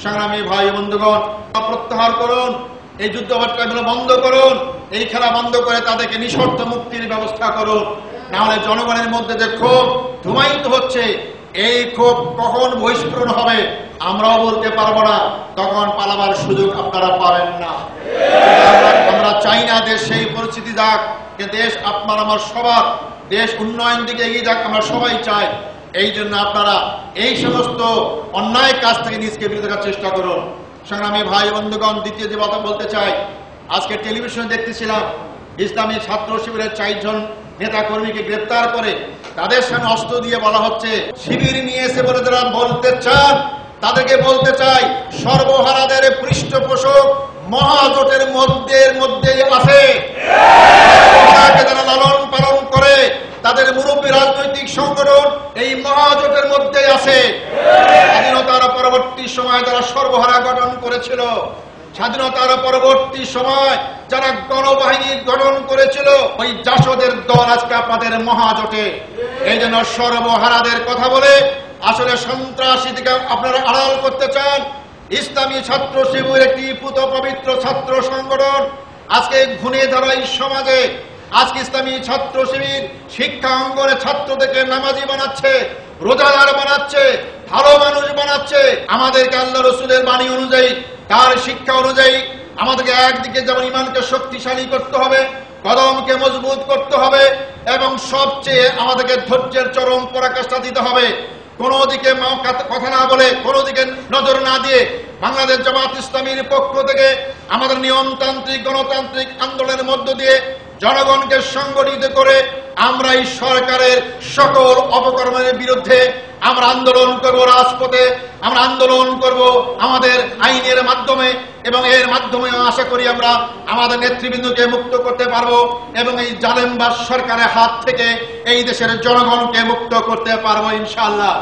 সংগ্রামী ভাই বন্ধুগণ, প্রত্যাহার করুন, এই যুদ্ধবার্তাগুলো বন্ধ করুন, এই খেলা বন্ধ করে তাদেরকে নিঃশর্ত মুক্তির ব্যবস্থা করুন। না হলে জনগণের মধ্যে যে ক্ষোভ ধুমায়িত হচ্ছে, এই ক্ষোভ কখন বহিষ্করণ হবে আমরাও বলতে পারবো না, তখন পালাবার সুযোগ আপনারা পাবেন না। আমরা চাই না দেশ সেই পরিস্থিতি যাক, যে দেশ আপনার আমার সবার, দেশ উন্নয়ন দিকে এগিয়ে যাক, আমরা সবাই চাই। এই জন্য আপনারা এই সমস্ত অন্যায় কাজ থেকে নিজকে বিরত রাখার চেষ্টা করুন। সংগ্রামী ভাই বন্ধুগণ, দ্বিতীয় যে কথা বলতে চাই, আজকে টেলিভিশনে দেখতেছিলাম ইসলামী ছাত্র শিবিরের 4 জন নেতা কর্মীকে গ্রেপ্তার করে তাদের সামনে অস্ত্র দিয়ে বলা হচ্ছে শিবির নিয়েছে বলে যারা বলতে চান তাদেরকে বলতে চাই, সর্বহারাদের পৃষ্ঠপোষক মহাজোটের মধ্যে আছে। যারা লালন পালন করে তাদের মুরব্বী রাজনৈতিক সংগঠন এই মহাজোটের মধ্যে আছে। স্বাধীনতার পরবর্তী সময় যারা সর্বহারা গঠন করেছিল, স্বাধীনতার পরবর্তী সময় যারা গণবাহিনী গঠন করেছিল, ওই জাসদের দল আজকে আপনাদের মহাজোটে। এই জন্য সর্বহারাদের কথা বলে আসলে সন্ত্রাসী থেকে আপনারা আড়াল করতে চান। ইসলামী ছাত্র শিবির একটি পুত পবিত্র ছাত্র সংগঠন। আজকে ঘুণে ধরা এই সমাজে আজকে ইসলামী ছাত্র শিবির শিক্ষা অঙ্গনে ছাত্রদেরকে নামাজি বানাচ্ছে, রোজাদার বানাচ্ছে, ভালো মানুষ বানাচ্ছে। আমাদেরকে আল্লাহ রসুলের বাণী অনুযায়ী, তার শিক্ষা অনুযায়ী আমাদেরকে একদিকে যেমন ইমানকে শক্তিশালী করতে হবে, কদমকে মজবুত করতে হবে, এবং সবচেয়ে আমাদেরকে ধৈর্যের চরম পরাকাষ্ঠা দিতে হবে। কোন দিকে কথা না বলে, কোন দিকে নজর না দিয়ে বাংলাদেশ জামাত ইসলামীর পক্ষ থেকে আমাদের নিয়মতান্ত্রিক গণতান্ত্রিক আন্দোলনের মধ্য দিয়ে জনগণকে সংগঠিত করে আমরা এই সরকারের সকল অপকর্মের বিরুদ্ধে আমরা আন্দোলন করব। রাজপথে আমরা আন্দোলন করব আমাদের আইনের মাধ্যমে, এবং এর মাধ্যমে আশা করি আমরা আমাদের নেতৃবৃন্দকে মুক্ত করতে পারবো এবং এই জালেমবাজ সরকারের হাত থেকে এই দেশের জনগণকে মুক্ত করতে পারবো ইনশাআল্লাহ।